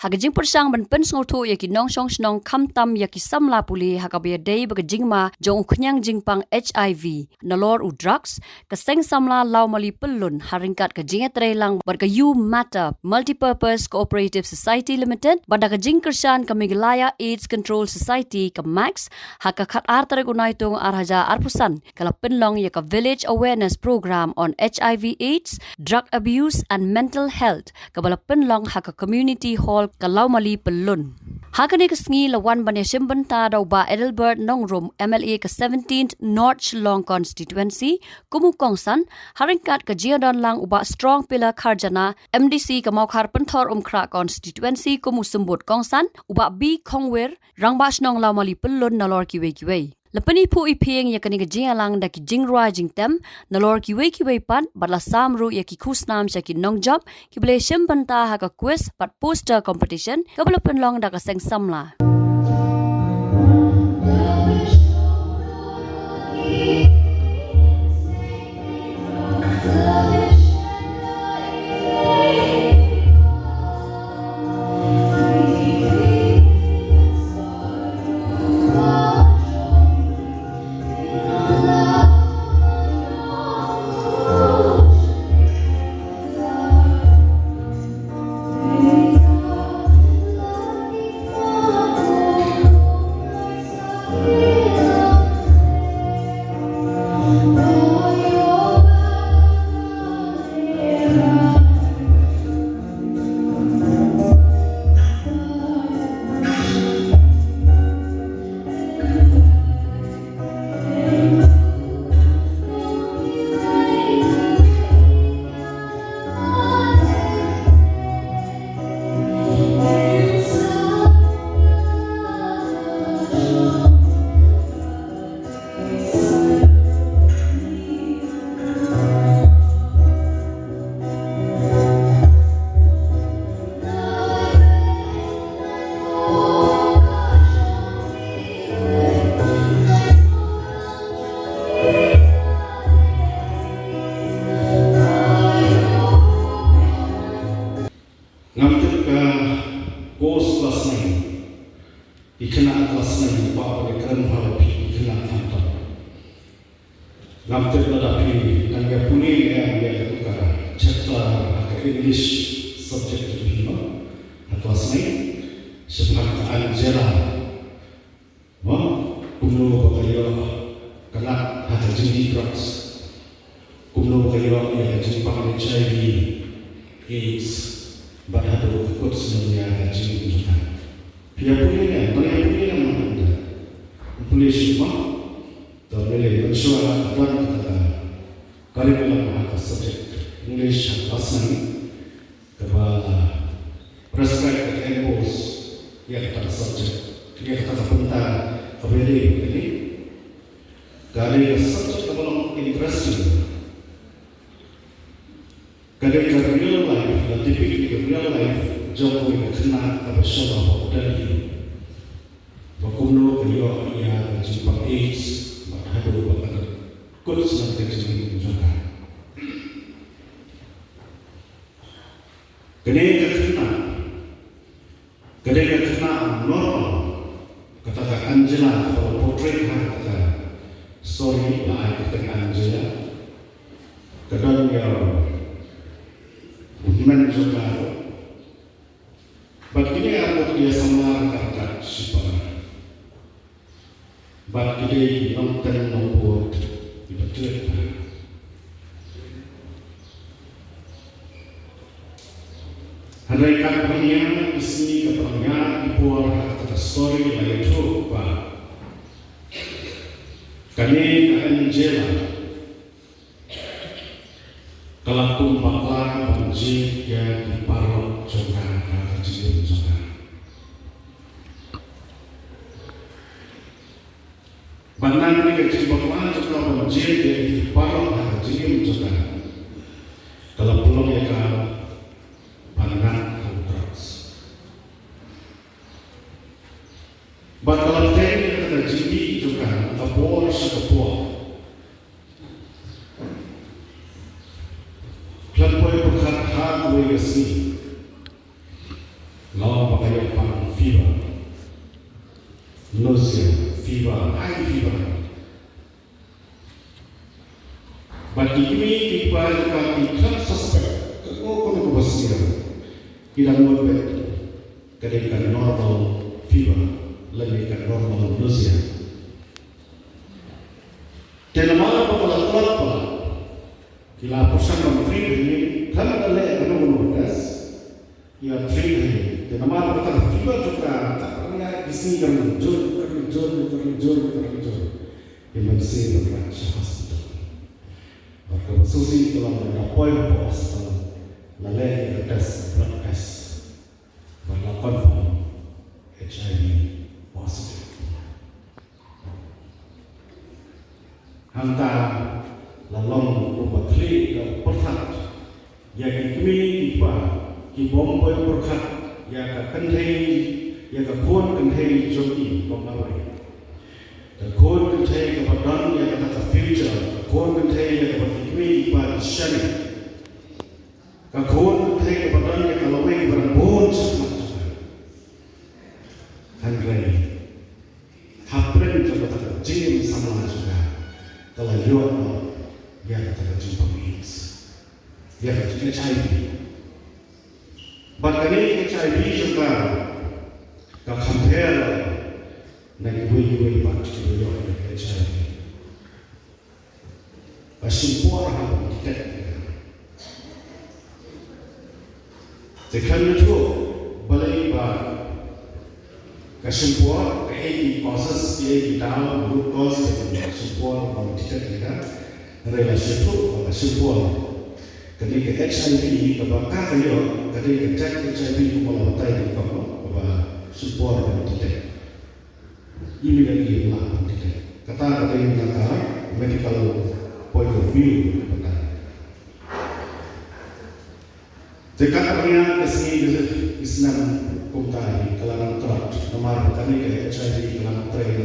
Hagajing persang ban pen ngotho yaki nong shong snong kamtam yaki samla puli hakabia day bagajing ma jong uknyang jingpang HIV nalor u drugs kaseng samla laumali pelun haringkat kajing trelang bar ka you matter multipurpose cooperative society limited bada kajing kersan kamiglaya AIDS control society ka max hakakat artare gunaitung arhaja arpusan kala penlong yaka village awareness program on HIV AIDS drug abuse and mental health kabala penlong haka community hall kalau mali pelun. Hakani kesngi lawan banya simbenta daw ba Edelbert Nongrum MLA ke 17th North Shillong constituency kumu kongsan haringkat ke jiadon lang uba strong pillar karjana MDC ke maukar pentor umkra constituency kumu sembut kongsan uba B Kongwer rangba snong law mali pelun nalor kiwe. Lepani pu iping yakani ke jialang daki jingrua jingtem nalor kiwe pan badla samru yaki kusnam syaki nongjob kibele simbenta haka quiz pat poster competition kabala penlong daka seng samla. Ikena kelas ni bawa dekran harapi ikena kantor. Nampak ladapi dan dia puni yang dia tukar cerita ke English subject itu hima. Kelas ni sebenarnya Angela, kumno bakaya kena hati jenis drugs, kumno bakaya yang jempang HIV, AIDS, berhadu kut sebenarnya jenis juga. Pia punya, banyak punya mana? Punya semua. Tapi mensuara dan kata curriculum hak subjek English asal kepada prescribed tempos yang kata subjek yang kata pentar kebiri ini dari subjek kalau interesting dari real life dan tipik real life jauh lebih kena apa soal dari bakumno keliau ia jumpa AIDS hadu bakal kurus nanti jadi juga. Kedai kena normal kata Angela kalau portrait kata sorry lah kata Angela kadang dia men juga. Bagi aku dia sama kata siapa. Bagi dia nonton membuat betul. Handaikan penyanyi isi kepenyanyi dibuat kata story lain tu bah. Kini Angela kalau tumpahlah banjir yang diparok jangan kata jiwa jangan. Bandang ni kecil bagaimana juga banjir yang diparok kata jiwa jangan. Kalau pulau ya kan bandang kontras. Kalau tadi kata jiwa juga abor sekepua. Kelan boleh berkat hak boleh kasih. Lawan kini kita juga kita suspek kalau bersih kita buat kedekan normal fever lebih ke normal dosia. Dan malah kalau kelapa kita pesan menteri ini kan ada leh kan menurut ya menteri ini. Dan malah kalau fever juga tak pernah isi kan jor. Yang masih berlangsung hospital. Maka susi dalam beberapa hospital lalai tes blood test bahwa confirm HIV positif. Hantar lalong obatli dan perhat yang kini kita kibom boy perhat yang kentai yang kepon kentai joki pemawai. Kod kentai kepadang yang kata future, kod kentai yang kepadang pada syari, kod kentai kepadang yang kalau mereka berbon sama Handrai, hapren juga kata jim sama juga, kalau lihat yang kata jumpa mix, yang kata HIV, bahkan ini HIV juga, kalau compare Nang ibu-ibu pak itu yo HIV. Asympor apa tidak? Sekarang itu balai bah asympor KAD causes KAD down root cause asympor apa tidak kita relasi itu asympor. Ketika HIV kebakar yo, ketika cek HIV malah tay di bawah asympor apa tidak? Ini lagi lah, kata yang kata medical point of view kata. Jika katanya kesini Islam kumtai kalangan terat, nomor kami ke HIV kalangan terat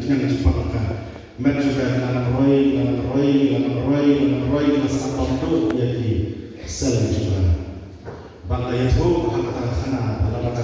yang dipakai. Med juga kalangan roy masa waktu jadi sel juga. Bangga itu kata kana kata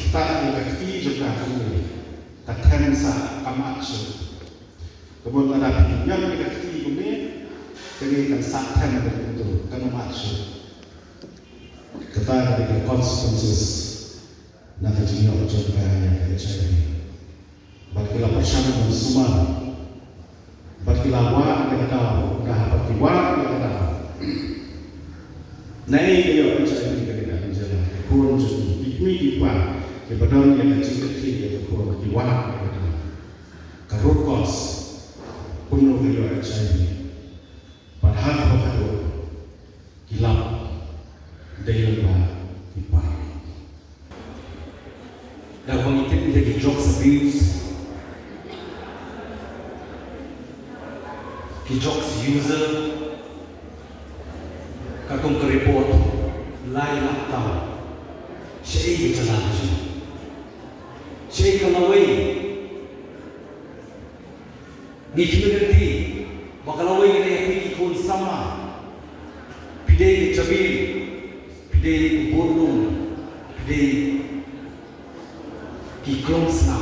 tak yakti juga kami. Takkan sa kamatsu. Kemudian ada yang dikati ini, jadi kan sakhan begitu, kan matsu. Kita dari consequences nak jinyok juga yang HIV. Bagilah persyaratan semua, bagilah wak yang tahu, dah bagi wak yang tahu. Naik dia HIV kita menjelaskan, kurang jadi, ikmi ipa. Kebetulan yang kecil yang kurang diwak karut kos penuh dengan HIV. Padahal apa itu hilap dalam ipa. Dan wanita menjadi drugs abuse, drugs user, kakung report lain tahu, saya berjalan. Shake kalaway. Di community, makalaway na yung ikon sama. Pidei chabil, pidei burnong, pidei kiklons na.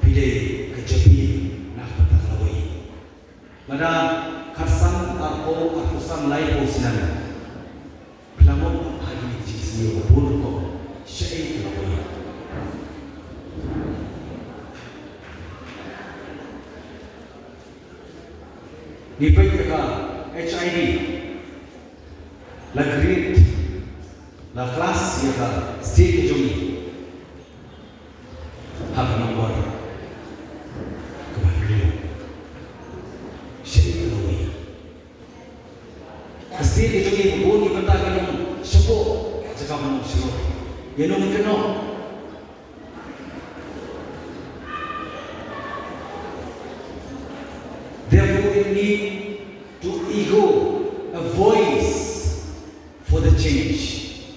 Pidei kajabil na patakalaway. Mada karsan ako akusan lain po sinan. Pelamon ang hali jisni o burno ko. Syekh kalaway. Di pagkaka HIV la grade la kelas ya ka stage jogi hak nomor kebalik Syekh kalaway. Stage jogi boni benda kanong syuko jika manong syuko. Yang nomor kena, therefore we need to ego a voice for the change.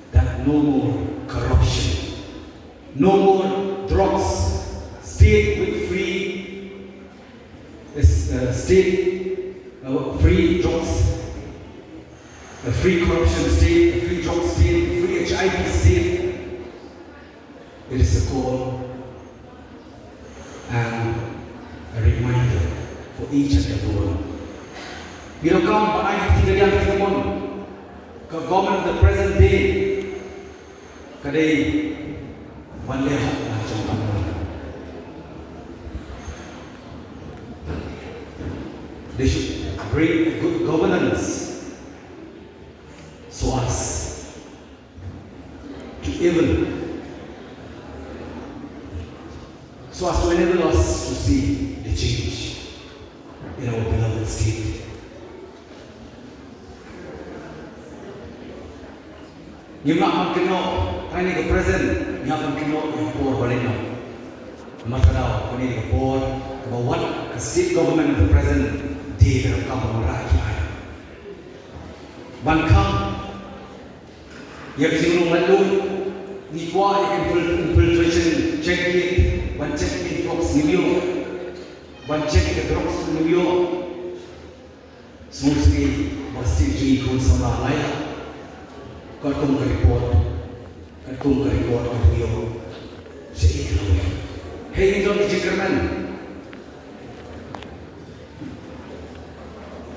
That no more corruption, no more drugs, state with free drugs. A free corruption state, a free drug state, a free HIV state. It is a call and a reminder for each and everyone. Bila kaum panai tidak yang timon ke government of the present day kadai melihat macam mana. They should bring a good governance so as to enable us to see the change in our beloved state. Yung akan kino, kani ke present, yung akan kino yung poor balino. Maka daw, kani ke poor, about what state government of the present day dalam kampung rakyat. Bankam, yang sinulong lalu, ni kuah infiltration check it, ban check influx New York, ban check the drugs New York. Semua sekali pasti jadi ikut sama lain. Kau ke report ke video seikhlas. Hey, John Dickerman,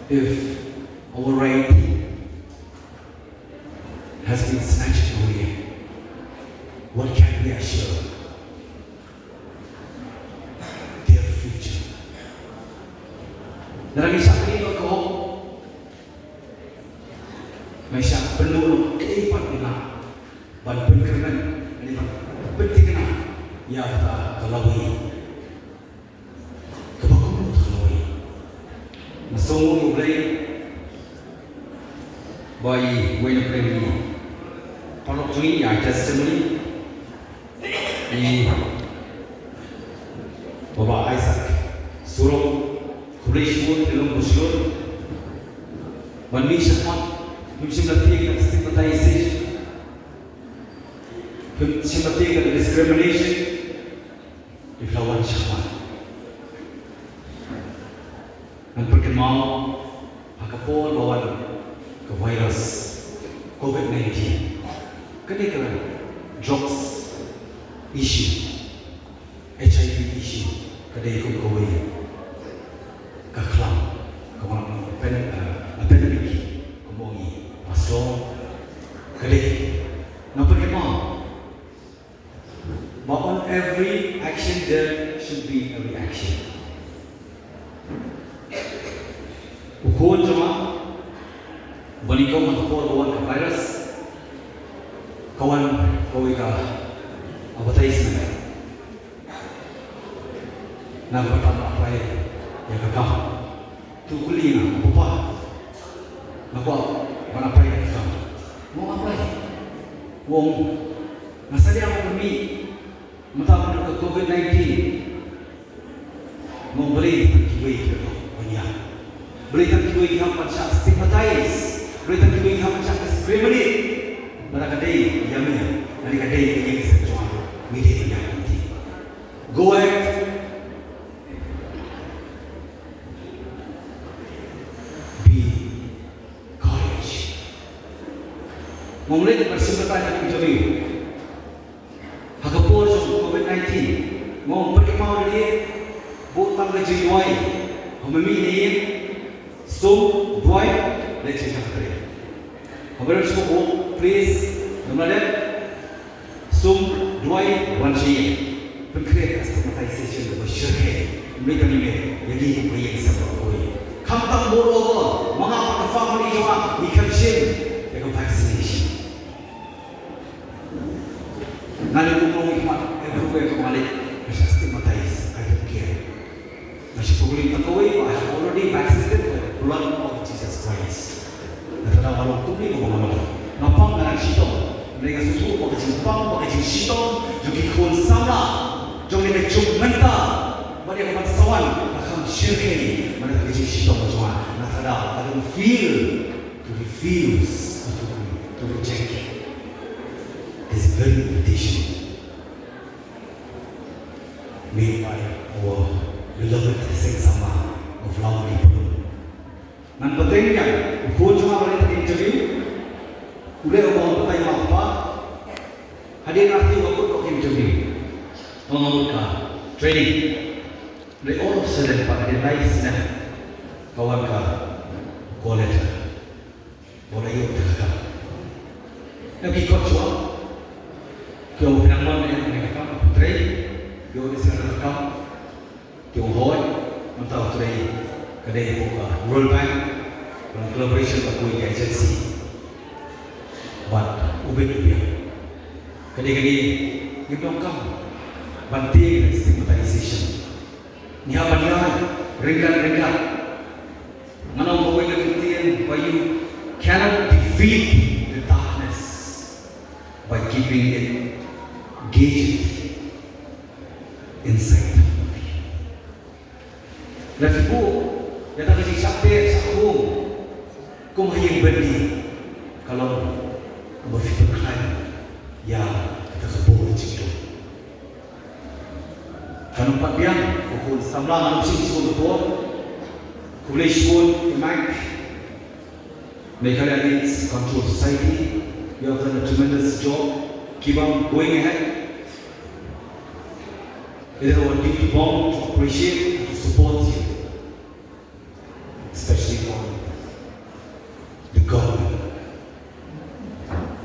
if our right has been snatched away, what can we assure their future? Dalam isyak ini kau Maisha penuh kehidupan kita, ban penkerman ini pentingnya ya kita kalawai, kebakuan kalawai. Masuk mulai by way of praying, kalau curi ya testimony ini Bapa Isaac suruh kuliah dalam musyur, bani syahmat. Sympathy and stigmatization, sympathy and discrimination, dilawan syahwat. Dan perkembangan hakapol bawan ke virus COVID-19, ketika drugs issue, HIV issue, kedai ikut kawai, kaklam, kawan pandemic. So, kali, nampak apa? But on every action there should be a reaction. Ukur cuma, balikau mengkor kawan ke virus, kawan kau ika apa tadi sebenarnya? Nampak apa yang kakak? Tu kuliah apa? Nampak? Mana apa yang kita mau apa lagi? Wong, masalah apa kami? Mata ke COVID-19, mau beli kiwai banyak. Beli kiwai yang macam stigmatize, beli kiwai yang macam discriminate. Mana kadai jamnya, nanti kadai yang seksual, media banyak nanti. Go ahead. Mulai bersimpati dengan jami. Hakapur COVID-19, mau perkembangan dia, bukan lagi duai, hamami ni, sum duai, lagi kakak. Hamami semua please, namanya sum duai wanci, perkara stigmatization bersyukur, mereka ni yang ini sebab koi. Kamtang boro, mengapa family jua ikan shin, dengan vaccination. Nali umum hikmat everywhere kembali stigmatized. I don't care. Masih boleh takoi, I have already vaccinated with the blood of Jesus Christ. Nanti kalau tu ni kau mana? Nampak dengan sitong, mereka susu pakai simpang, pakai sitong, juga ikut sama, juga mereka cuma minta, mereka macam sawan, akan syirki, mereka pakai sitong macam mana? Nanti I don't feel to refuse, to reject it. This very invitation made by our beloved Saint Sama of Lauri Pulu. Dan pentingnya, ukur cuma boleh interview, boleh orang bertanya apa, hadir nanti waktu untuk interview, mengambil training. Like all of a sudden, Pak realize na kawan ka college boleh yuk dah. Nabi kau cuba, kau penangman yang mereka try, kau disana kam, kau hoy, mentau try kedai buka World Bank, collaboration dengan agency, buat ubin. Kadang-kadang kita kam banting stigmatization. Niya ringan. Manong bawai kemudian, why you cannot defeat the darkness by keeping it engaged inside. Lalu dia tak kasi sampai sa kung hayang bandi kalau berfikirkan ya kita kebuat cikgu. Kanong pagbiang kung samlang ang singsi ko kulay school, imak, may kaya needs control society. You have done a tremendous job. Keep on going ahead. It is our duty bound to appreciate and to support you, especially for the government,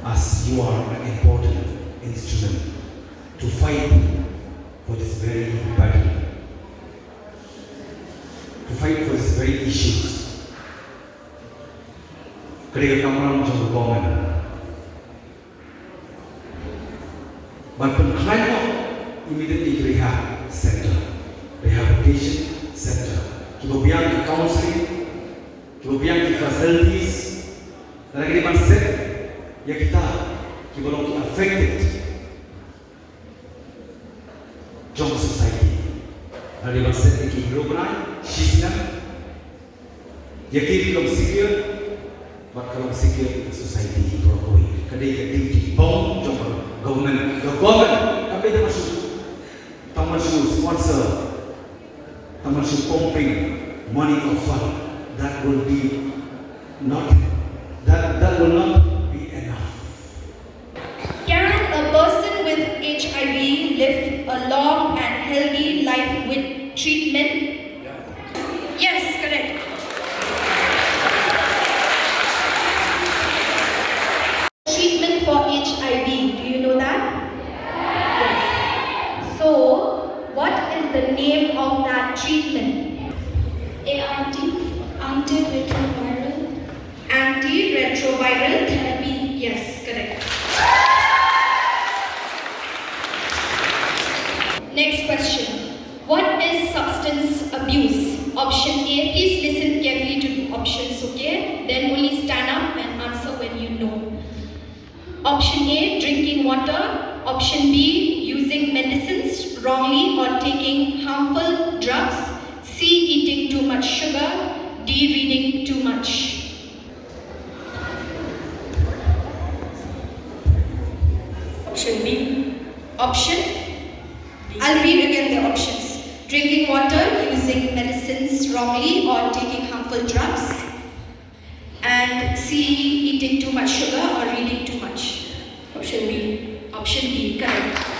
as you are an important instrument to fight for this very battle. To fight for these very issues. Ketika kamu macam government, but penclaimnya immediately rehab center, rehabilitation center. Kita biang di counseling, kita biang di facilities. Dan lagi mindset ya kita belum affected trong society. Dari mindset ini global. Shisna, yakin kalau sikir, buat kalau sikir society berkoi. Kadang duty bound jumpa government, kami dah masuk sponsor, masuk pumping money of fund. That will not be enough. Can a person with HIV live a long and healthy life with treatment? Yes, correct. Treatment for HIV, do you know that? Yes. So, what is the name of that treatment? ART, antiretroviral. Antiretroviral therapy, yes, correct. Next question. What is substance abuse? Option A, please listen carefully to the options, okay? Then only stand up and answer when you know. Option A, drinking water. Option B, using medicines wrongly or taking harmful drugs. C, eating too much sugar. D, reading too much. Option B. Option? I'll read again the options. Drinking water, using medicines wrongly or taking harmful drugs. And C, eating too much sugar or reading too much. Option B. Option B, correct.